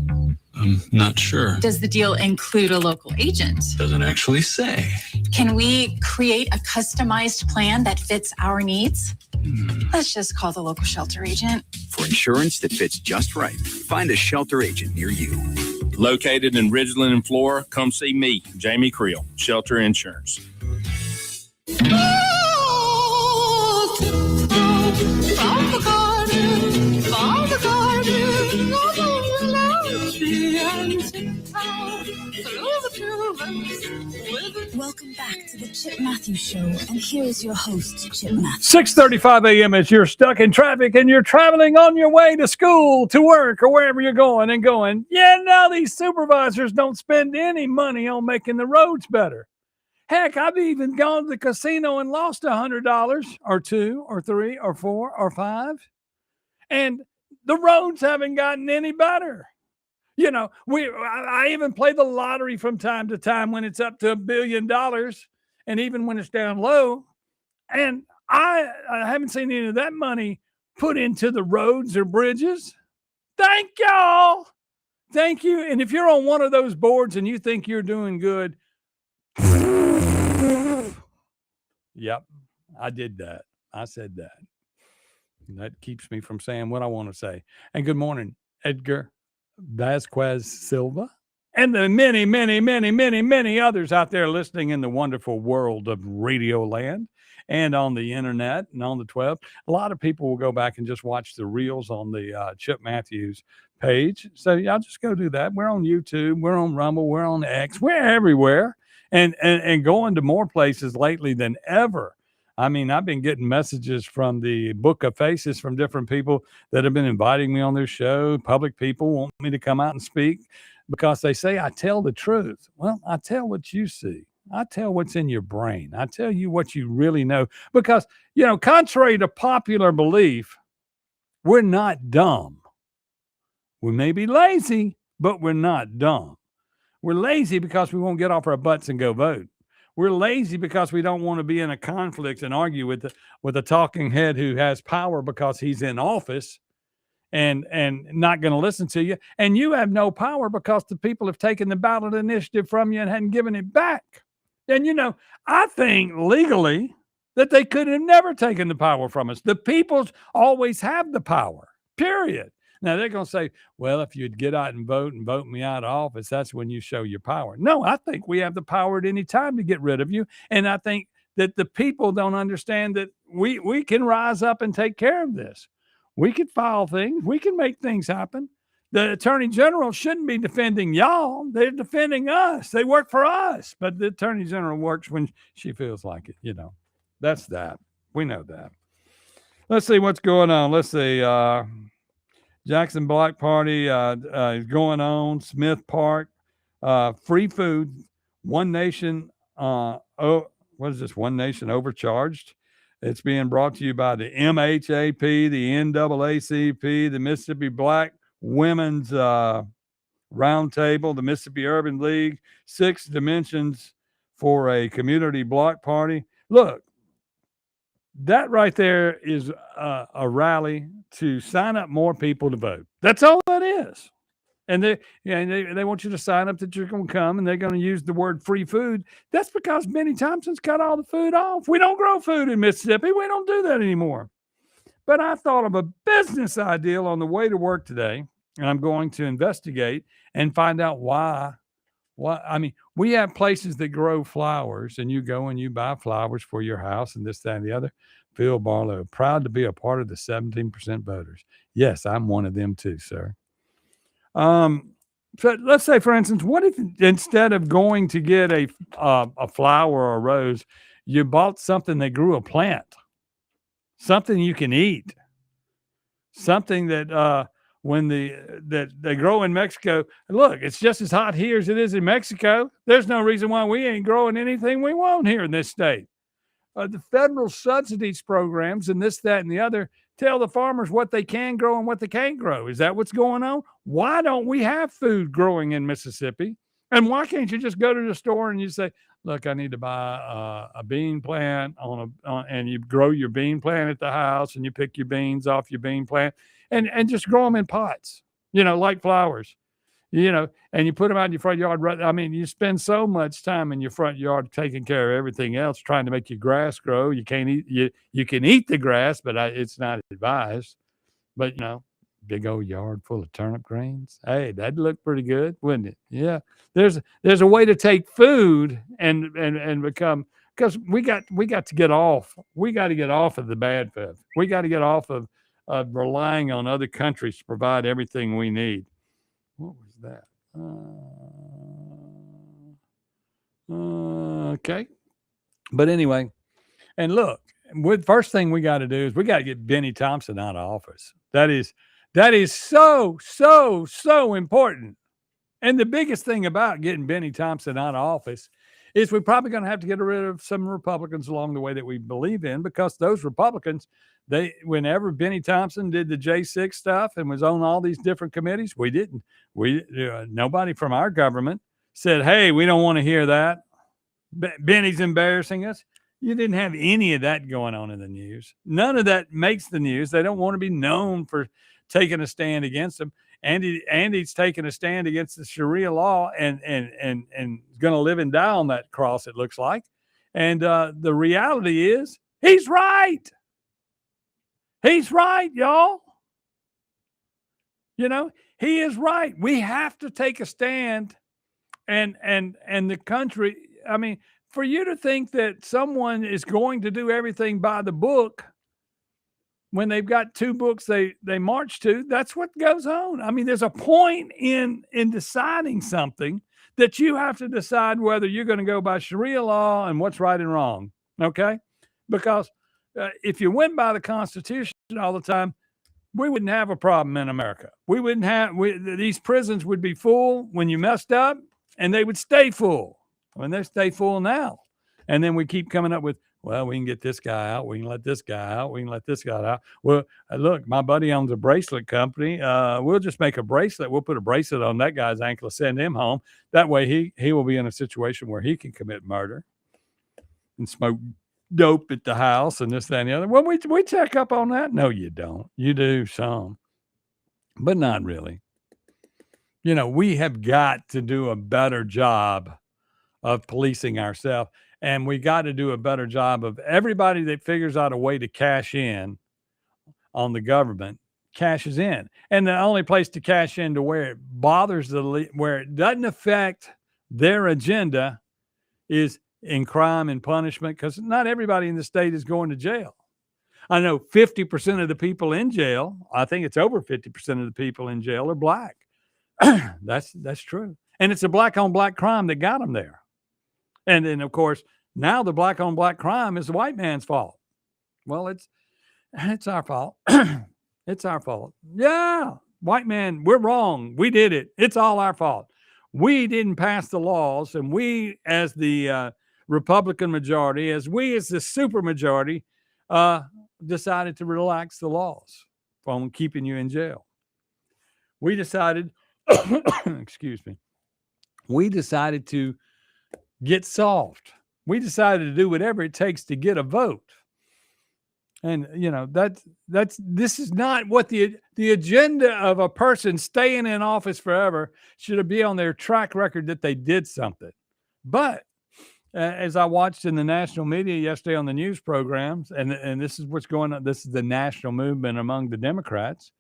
I'm not sure. Does the deal include a local agent? Doesn't actually say. Can we create a customized plan that fits our needs? Let's just call the local shelter agent. For insurance that fits just right, find a shelter agent near you. Located in Ridgeland and Flora, come see me, Jamie Creel, Shelter Insurance. Welcome back to the Chip Matthews Show, and here is your host, Chip Matthews. 6:35 a.m. as you're stuck in traffic and you're traveling on your way to school, to work, or wherever you're going yeah, now these supervisors don't spend any money on making the roads better. Heck, I've even gone to the casino and lost $100 or $2 or $3 or $4 or $5. And the roads haven't gotten any better. You know, I even play the lottery from time to time when it's up to $1 billion and even when it's down low. And I haven't seen any of that money put into the roads or bridges. Thank y'all. Thank you. And if you're on one of those boards and you think you're doing good, yep, I did that. I said that. And that keeps me from saying what I want to say. And good morning, Edgar Vasquez Silva, and the many, many, many, many, many others out there listening in the wonderful world of Radio Land and on the internet and on the 12. A lot of people will go back and just watch the reels on the Chip Matthews page. So y'all just go do that. We're on YouTube. We're on Rumble. We're on X. We're everywhere and going to more places lately than ever. I mean, I've been getting messages from the Book of Faces from different people that have been inviting me on their show. Public people want me to come out and speak because they say I tell the truth. Well, I tell what you see. I tell what's in your brain. I tell you what you really know because, you know, contrary to popular belief, we're not dumb. We may be lazy, but we're not dumb. We're lazy because we won't get off our butts and go vote. We're lazy because we don't want to be in a conflict and argue with a talking head who has power because he's in office and not going to listen to you. And you have no power because the people have taken the ballot initiative from you and hadn't given it back. And, you know, I think legally that they could have never taken the power from us. The people always have the power, period. Now, they're going to say, well, if you'd get out and vote me out of office, that's when you show your power. No, I think we have the power at any time to get rid of you. And I think that the people don't understand that we can rise up and take care of this. We can file things. We can make things happen. The attorney general shouldn't be defending y'all. They're defending us. They work for us. But the attorney general works when she feels like it. You know, that's that. We know that. Let's see what's going on. Let's see. Jackson Block Party is going on. Smith Park, free food. One Nation. What is this? One Nation overcharged. It's being brought to you by the MHAP, the NAACP, the Mississippi Black Women's Roundtable, the Mississippi Urban League. 6 Dimensions for a community block party. Look. That right there is a rally to sign up more people to vote. That's all that is. And they want you to sign up that you're going to come, and they're going to use the word free food. That's because many times it's cut all the food off. We don't grow food in Mississippi. We don't do that anymore. But I thought of a business idea on the way to work today, and I'm going to investigate and find out why. I mean, we have places that grow flowers, and you go and you buy flowers for your house and this, that, and the other. Phil Barlow, proud to be a part of the 17% voters. Yes, I'm one of them too, sir. So let's say, for instance, what if instead of going to get a flower or a rose, you bought something that grew a plant, something you can eat, something that that they grow in Mexico. Look, it's just as hot here as it is in Mexico. There's no reason why we ain't growing anything we want here in this state. The federal subsidies programs and this, that, and the other tell the farmers what they can grow and what they can't grow. Is that what's going on? Why don't we have food growing in Mississippi? And why can't you just go to the store and you say, look, I need to buy a bean plant and you grow your bean plant at the house and you pick your beans off your bean plant and just grow them in pots, like flowers. And you put them out in your front yard. I mean, you spend so much time in your front yard taking care of everything else, trying to make your grass grow. You can't eat, you can eat the grass, but it's not advised. But, big old yard full of turnip greens. Hey, that'd look pretty good, wouldn't it? Yeah. There's a way to take food and become, because we got to get off. We got to get off of the bad food. We got to get off of relying on other countries to provide everything we need. What was that? Okay. But anyway, and look, first thing we got to do is we got to get Benny Thompson out of office. That is so, so, so important. And the biggest thing about getting Benny Thompson out of office is we're probably going to have to get rid of some Republicans along the way that we believe in, because those Republicans, whenever Benny Thompson did the J6 stuff and was on all these different committees, nobody from our government said, hey, we don't want to hear that. Benny's embarrassing us. You didn't have any of that going on in the news. None of that makes the news. They don't want to be known for taking a stand against them. Andy's taking a stand against the Sharia law and going to live and die on that cross, it looks like. And the reality is he's right. He's right, y'all. He is right. We have to take a stand, and the country, I mean, for you to think that someone is going to do everything by the book when they've got two books they march to, that's what goes on. I mean, there's a point in deciding something that you have to decide whether you're going to go by Sharia law and what's right and wrong, okay? Because if you went by the Constitution all the time, we wouldn't have a problem in America. We wouldn't have, these prisons would be full when you messed up, and they would stay full. I mean, they stay full now. And then we keep coming up with, well, we can get this guy out. We can let this guy out. We can let this guy out. Well, look, my buddy owns a bracelet company. We'll just make a bracelet. We'll put a bracelet on that guy's ankle and send him home. That way he will be in a situation where he can commit murder and smoke dope at the house and this, that, and the other. Well, we check up on that. No, you don't. You do some, but not really. We have got to do a better job of policing ourselves. And we got to do a better job of everybody that figures out a way to cash in on the government cashes in. And the only place to cash in to where it bothers where it doesn't affect their agenda is in crime and punishment, because not everybody in the state is going to jail. I know 50% of the people in jail, I think it's over 50% of the people in jail are black. That's true. And it's a black on black crime that got them there. And then, of course, now the black on black crime is the white man's fault. Well, it's our fault. It's our fault. Yeah, white man, we're wrong. We did it. It's all our fault. We didn't pass the laws, and we, as the Republican majority, as the super majority, decided to relax the laws from keeping you in jail. We decided, excuse me, we decided to get soft. We decided to do whatever it takes to get a vote. And this is not what the agenda of a person staying in office forever should be on their track record that they did something. But as I watched in the national media yesterday on the news programs, and this is what's going on, this is the national movement among the Democrats.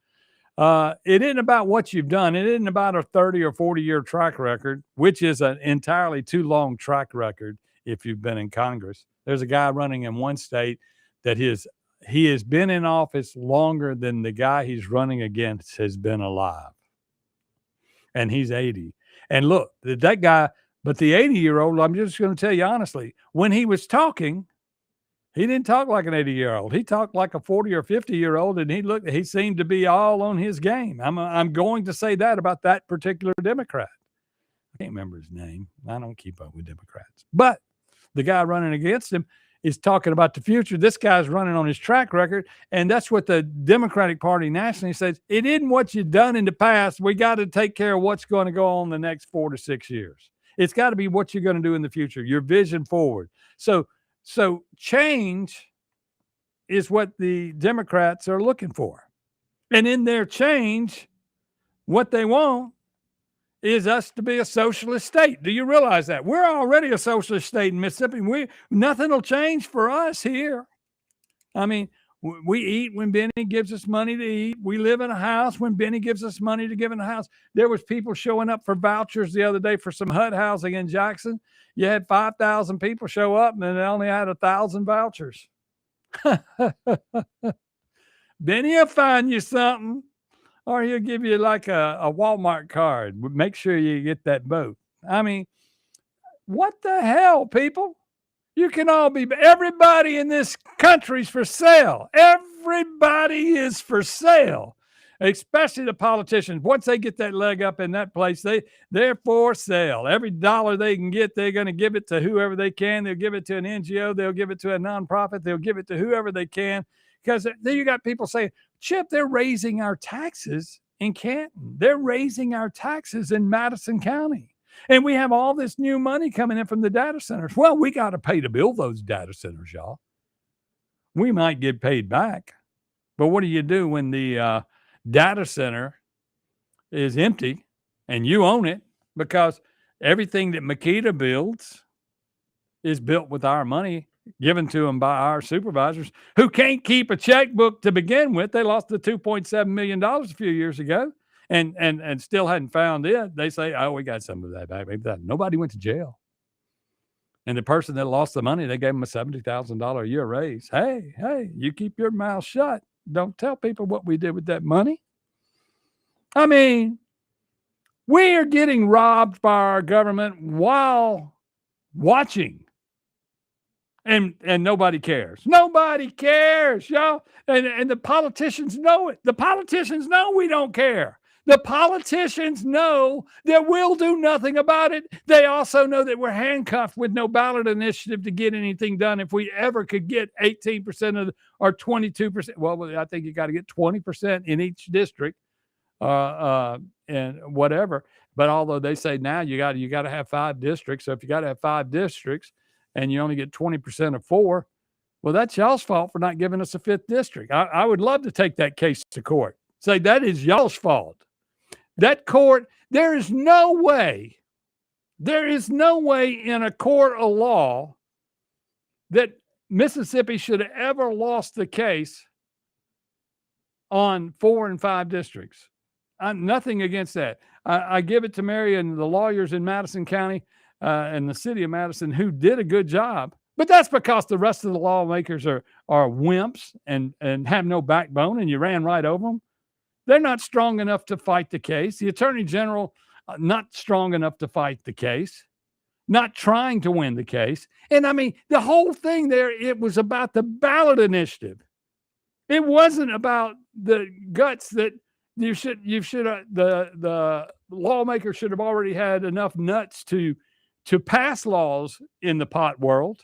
It isn't about what you've done. It isn't about a 30 or 40 year track record, which is an entirely too long track record if you've been in Congress. There's a guy running in one state that he has been in office longer than the guy he's running against has been alive. and he's 80. And look, that guy, but the 80-year-old, I'm just going to tell you honestly, when he was talking, he didn't talk like an 80-year-old. He talked like a 40 or 50-year-old, and he seemed to be all on his game. I'm going to say that about that particular Democrat. I can't remember his name. I don't keep up with Democrats. But the guy running against him is talking about the future. This guy's running on his track record, and that's what the Democratic Party nationally says. It isn't what you've done in the past. We got to take care of what's going to go on the next 4 to 6 years. It's got to be what you're going to do in the future, your vision forward. So change is what the Democrats are looking for. And in their change, what they want is us to be a socialist state. Do you realize that? We're already a socialist state in Mississippi. Nothing will change for us here. I mean, we eat when Benny gives us money to eat. We live in a house when Benny gives us money to give in a house. There was people showing up for vouchers the other day for some HUD housing in Jackson. You had 5,000 people show up, and they only had 1,000 vouchers. Benny will find you something. Or he'll give you like a Walmart card. Make sure you get that boat. I mean, what the hell, people? You can all be, everybody in this country's for sale. Everybody is for sale, especially the politicians. Once they get that leg up in that place, they're for sale. Every dollar they can get, they're going to give it to whoever they can. They'll give it to an NGO. They'll give it to a nonprofit. They'll give it to whoever they can. Because then you got people saying, Chip, they're raising our taxes in Canton. They're raising our taxes in Madison County. And we have all this new money coming in from the data centers. Well, we got to pay to build those data centers, y'all. We might get paid back. But what do you do when the data center is empty and you own it? Because everything that Makita builds is built with our money given to them by our supervisors who can't keep a checkbook to begin with. They lost the $2.7 million a few years ago and still hadn't found it. They say, oh, we got some of that back. Nobody went to jail. And the person that lost the money, they gave them a $70,000 a year raise. Hey, you keep your mouth shut. Don't tell people what we did with that money. I mean, we are getting robbed by our government while watching. And nobody cares. Nobody cares, y'all. And the politicians know it. The politicians know we don't care. The politicians know that we'll do nothing about it. They also know that we're handcuffed with no ballot initiative to get anything done. If we ever could get 18% or 22%, well, I think you got to get 20% in each district and whatever. But although they say now you got to have 5 districts. So if you got to have 5 districts, and you only get 20% of 4, well, that's y'all's fault for not giving us a 5th district. I would love to take that case to court. Say that is y'all's fault. That court, there is no way in a court of law that Mississippi should have ever lost the case on 4 and 5 districts. Nothing against that. I give it to Mary and the lawyers in Madison County and the city of Madison who did a good job. But that's because the rest of the lawmakers are wimps and have no backbone, and you ran right over them. They're not strong enough to fight the case. The attorney general, not strong enough to fight the case, not trying to win the case. And I mean, the whole thing there, it was about the ballot initiative. It wasn't about the guts that the lawmaker should have already had enough nuts to pass laws in the pot world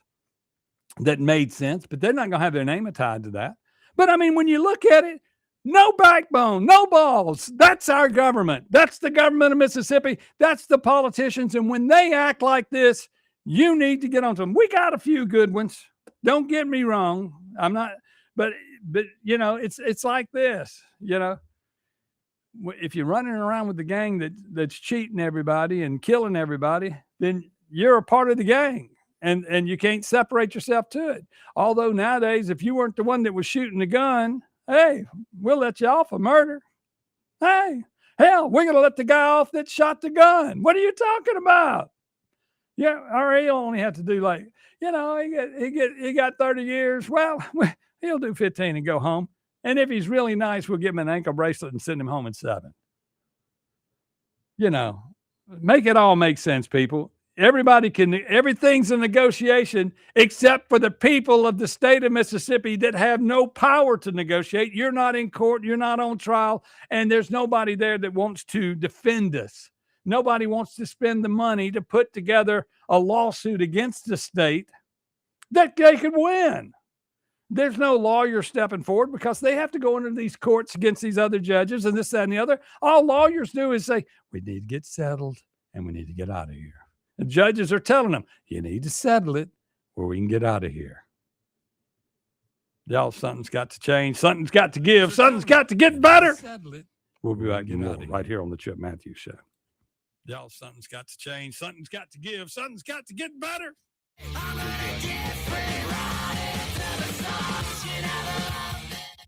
that made sense, but they're not going to have their name tied to that. But I mean, when you look at it, no backbone, no balls. That's our government. That's the government of Mississippi. That's the politicians. And when they act like this, you need to get on to them. We got a few good ones. Don't get me wrong. I'm not, but you know, it's like this, you know. If you're running around with the gang that's cheating everybody and killing everybody, then you're a part of the gang and you can't separate yourself to it. Although nowadays, if you weren't the one that was shooting the gun, hey, we'll let you off for murder. Hey, hell, we're going to let the guy off that shot the gun. What are you talking about? Yeah, or he'll only have to do like, you know, he got 30 years. Well, he'll do 15 and go home. And if he's really nice, we'll give him an ankle bracelet and send him home in 7. Make it all make sense, people. Everything's a negotiation except for the people of the state of Mississippi that have no power to negotiate. You're not in court, you're not on trial, and there's nobody there that wants to defend us. Nobody wants to spend the money to put together a lawsuit against the state that they could win. There's no lawyer stepping forward because they have to go into these courts against these other judges and this, that, and the other. All lawyers do is say, we need to get settled and we need to get out of here. The judges are telling them, you need to settle it or we can get out of here. Y'all, something's got to change. Something's got to give. Something's got to get better. We'll be back right here on the Chip Matthews Show. Y'all, something's got to change. Something's got to give. Something's got to get better.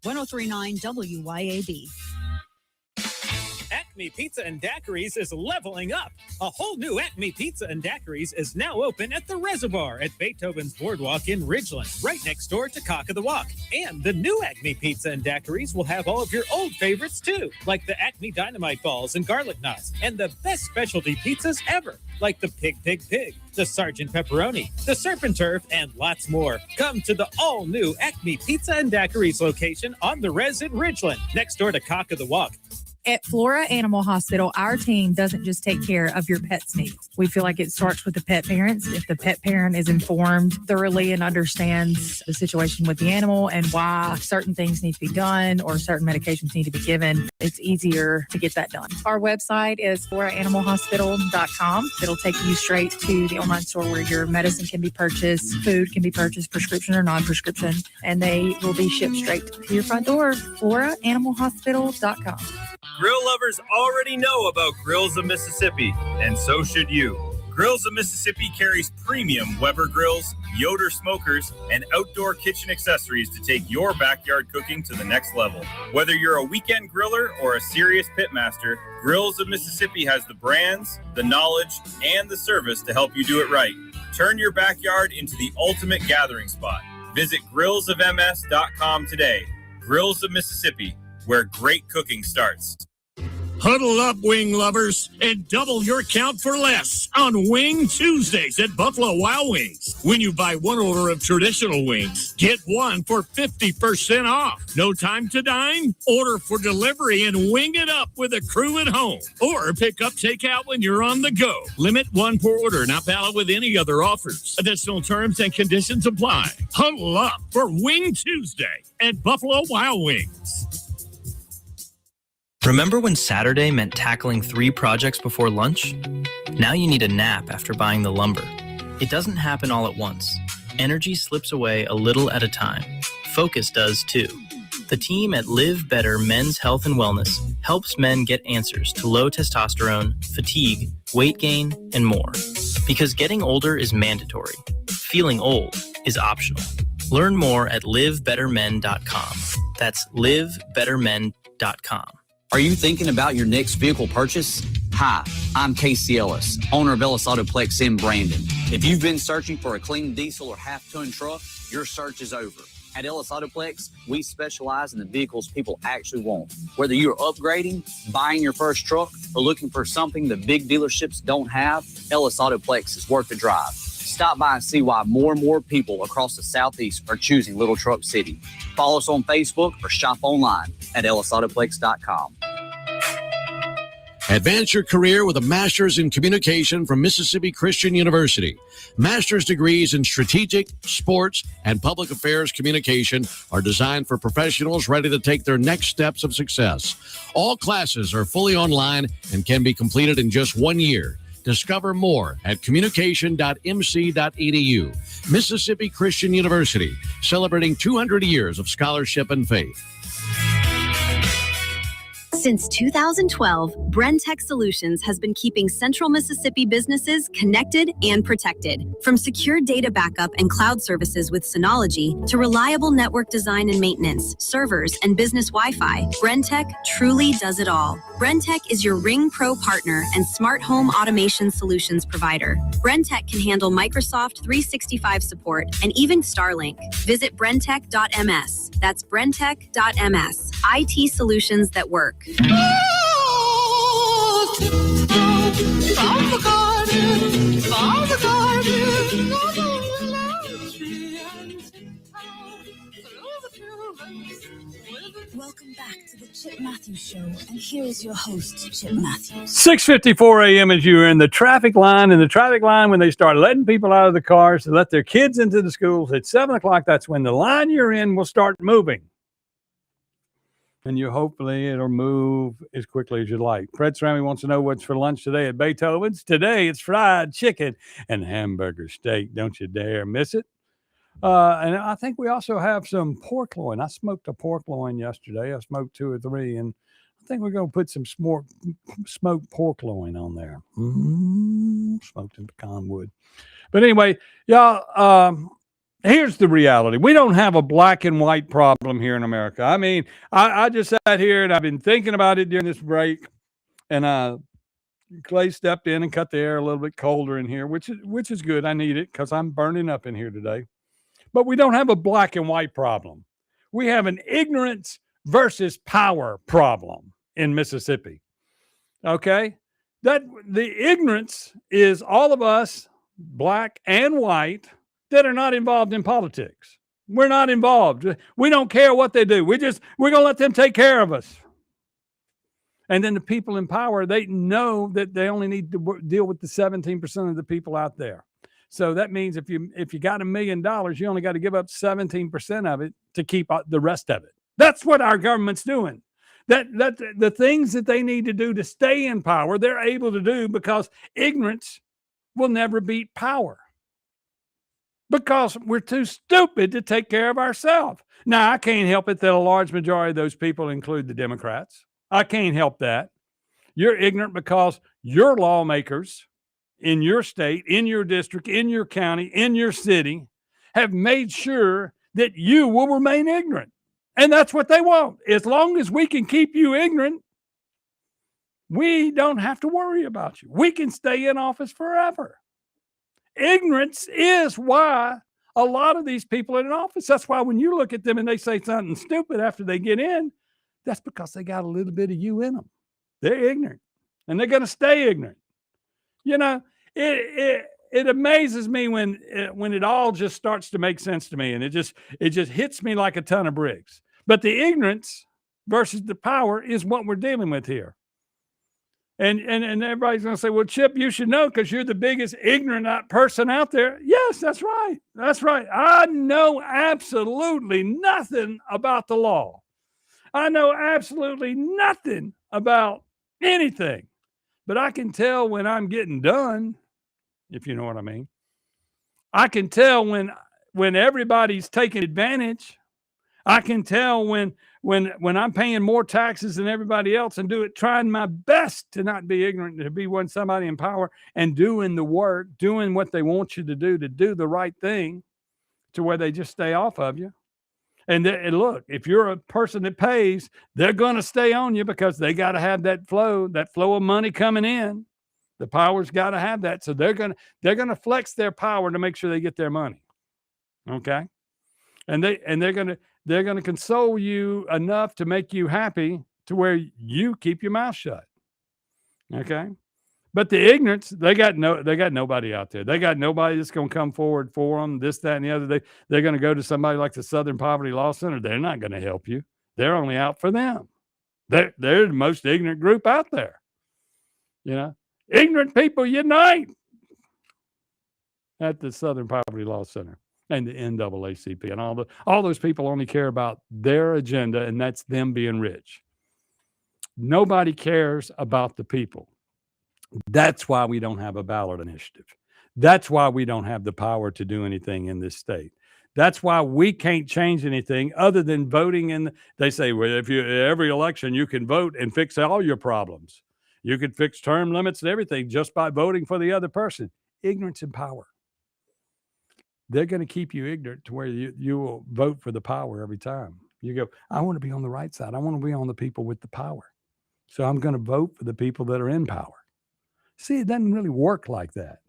1039 WYAB. Acme Pizza and Daiquiris is leveling up. A whole new Acme Pizza and Daiquiris is now open at the Reservoir at Beethoven's Boardwalk in Ridgeland, right next door to Cock of the Walk. And the new Acme Pizza and Daiquiris will have all of your old favorites too, like the Acme Dynamite Balls and Garlic Knots, and the best specialty pizzas ever, like the Pig, the Sergeant Pepperoni, the Serpent Turf, and lots more. Come to the all-new Acme Pizza and Daiquiris location on the Res in Ridgeland, next door to Cock of the Walk. At Flora Animal Hospital, our team doesn't just take care of your pet's needs. We feel like it starts with the pet parents. If the pet parent is informed thoroughly and understands the situation with the animal and why certain things need to be done or certain medications need to be given, it's easier to get that done. Our website is floraanimalhospital.com. It'll take you straight to the online store where your medicine can be purchased, food can be purchased, prescription or non-prescription, and they will be shipped straight to your front door. floraanimalhospital.com. Grill lovers already know about Grills of Mississippi, and so should you. Grills of Mississippi carries premium Weber grills, Yoder smokers, and outdoor kitchen accessories to take your backyard cooking to the next level. Whether you're a weekend griller or a serious pitmaster, Grills of Mississippi has the brands, the knowledge, and the service to help you do it right. Turn your backyard into the ultimate gathering spot. Visit grillsofms.com today. Grills of Mississippi, where great cooking starts. Huddle up, wing lovers, and double your count for less on Wing Tuesdays at Buffalo Wild Wings. When you buy one order of traditional wings, get one for 50% off. No time to dine? Order for delivery and wing it up with a crew at home. Or pick up takeout when you're on the go. Limit one per order, not valid with any other offers. Additional terms and conditions apply. Huddle up for Wing Tuesday at Buffalo Wild Wings. Remember when Saturday meant tackling 3 projects before lunch? Now you need a nap after buying the lumber. It doesn't happen all at once. Energy slips away a little at a time. Focus does too. The team at Live Better Men's Health and Wellness helps men get answers to low testosterone, fatigue, weight gain, and more. Because getting older is mandatory. Feeling old is optional. Learn more at livebettermen.com. That's livebettermen.com. Are you thinking about your next vehicle purchase? Hi, I'm Casey Ellis, owner of Ellis Autoplex in Brandon. If you've been searching for a clean diesel or half-ton truck, your search is over. At Ellis Autoplex, we specialize in the vehicles people actually want. Whether you're upgrading, buying your first truck, or looking for something the big dealerships don't have, Ellis Autoplex is worth the drive. Stop by and see why more and more people across the Southeast are choosing Little Truck City. Follow us on Facebook or shop online at ellisautoplex.com. Advance your career with a master's in communication from Mississippi Christian University. Master's degrees in strategic, sports, and public affairs communication are designed for professionals ready to take their next steps of success. All classes are fully online and can be completed in just 1 year. Discover more at communication.mc.edu. Mississippi Christian University, celebrating 200 years of scholarship and faith. Since 2012, Brentech Solutions has been keeping Central Mississippi businesses connected and protected. From secure data backup and cloud services with Synology to reliable network design and maintenance, servers, and business Wi-Fi, Brentech truly does it all. Brentech is your Ring Pro partner and smart home automation solutions provider. Brentech can handle Microsoft 365 support and even Starlink. Visit brentech.ms. That's brentech.ms. IT solutions that work. from the garden, from the garden, along the lime tree and through the fields. Welcome back to the Chip Matthews Show, and here is your host, Chip Matthews. 6:54 a.m. as you're in the traffic line. In the traffic line, when they start letting people out of the cars to let their kids into the schools at 7 o'clock, that's when the line you're in will start moving. And hopefully it'll move as quickly as you like. Fred Strammy wants to know what's for lunch today at Beethoven's. Today it's fried chicken and hamburger steak. Don't you dare miss it. And I think we also have some pork loin. I smoked a pork loin yesterday. I smoked 2 or 3, and I think we're going to put some smoked pork loin on there. Smoked in pecan wood. But anyway, y'all, here's the reality. We don't have a black and white problem here in America. I mean, I just sat here and I've been thinking about it during this break, and Clay stepped in and cut the air a little bit colder in here, which is good. I need it because I'm burning up in here today. But we don't have a black and white problem. We have an ignorance versus power problem in Mississippi. Okay? That the ignorance is all of us, black and white, that are not involved in politics. We're not involved. We don't care what they do. We're going to let them take care of us. And then the people in power, they know that they only need to deal with the 17% of the people out there. So that means if you got $1 million, you only got to give up 17% of it to keep the rest of it. That's what our government's doing. That the things that they need to do to stay in power, they're able to do because ignorance will never beat power. Because we're too stupid to take care of ourselves. Now, I can't help it that a large majority of those people include the Democrats. I can't help that. You're ignorant because your lawmakers in your state, in your district, in your county, in your city, have made sure that you will remain ignorant. And that's what they want. As long as we can keep you ignorant, we don't have to worry about you. We can stay in office forever. Ignorance is why a lot of these people are in office. That's why when you look at them and they say something stupid after they get in, that's because they got a little bit of you in them. They're ignorant, and they're going to stay ignorant. You know, it amazes me when it all just starts to make sense to me, and it just hits me like a ton of bricks. But the ignorance versus the power is what we're dealing with here. And everybody's going to say, well, Chip, you should know because you're the biggest ignorant person out there. Yes, that's right. That's right. I know absolutely nothing about the law. I know absolutely nothing about anything. But I can tell when I'm getting done, if you know what I mean. I can tell when everybody's taking advantage. I can tell when I'm paying more taxes than everybody else and trying my best to not be ignorant, to be somebody in power and doing the work, doing what they want you to do the right thing to where they just stay off of you. And look, if you're a person that pays, they're going to stay on you because they got to have that flow of money coming in. The power's got to have that. So they're going to flex their power to make sure they get their money. Okay? And they're going to console you enough to make you happy to where you keep your mouth shut. Okay? But the ignorance, they got nobody out there. They got nobody that's going to come forward for them, this, that, and the other. They're going to go to somebody like the Southern Poverty Law Center. They're not going to help you. They're only out for them. They're the most ignorant group out there. You know, ignorant people unite at the Southern Poverty Law Center and the NAACP, and all those people only care about their agenda, and that's them being rich. Nobody cares about the people. That's why we don't have a ballot initiative. That's why we don't have the power to do anything in this state. That's why we can't change anything other than voting. They say, well, every election you can vote and fix all your problems. You can fix term limits and everything just by voting for the other person. Ignorance and power. They're going to keep you ignorant to where you will vote for the power every time. You go, I want to be on the right side. I want to be on the people with the power. So I'm going to vote for the people that are in power. See, it doesn't really work like that.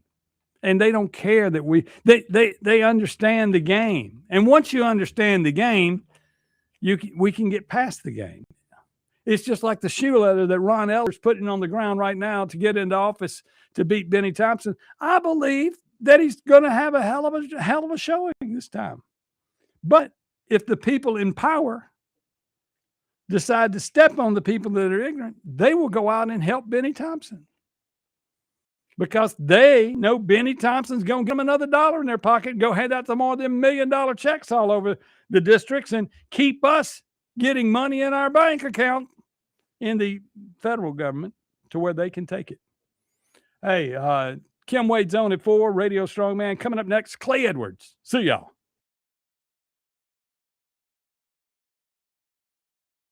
And they don't care that they understand the game. And once you understand the game, we can get past the game. It's just like the shoe leather that Ron Eller's putting on the ground right now to get into office to beat Benny Thompson. I believe that he's going to have a hell of a showing this time. But if the people in power decide to step on the people that are ignorant, they will go out and help Benny Thompson. Because they know Benny Thompson's going to give them another dollar in their pocket and go hand out some more of them $1 million checks all over the districts and keep us getting money in our bank account in the federal government to where they can take it. Hey, Kim Wade's on at 4, Radio Strongman. Coming up next, Clay Edwards. See y'all.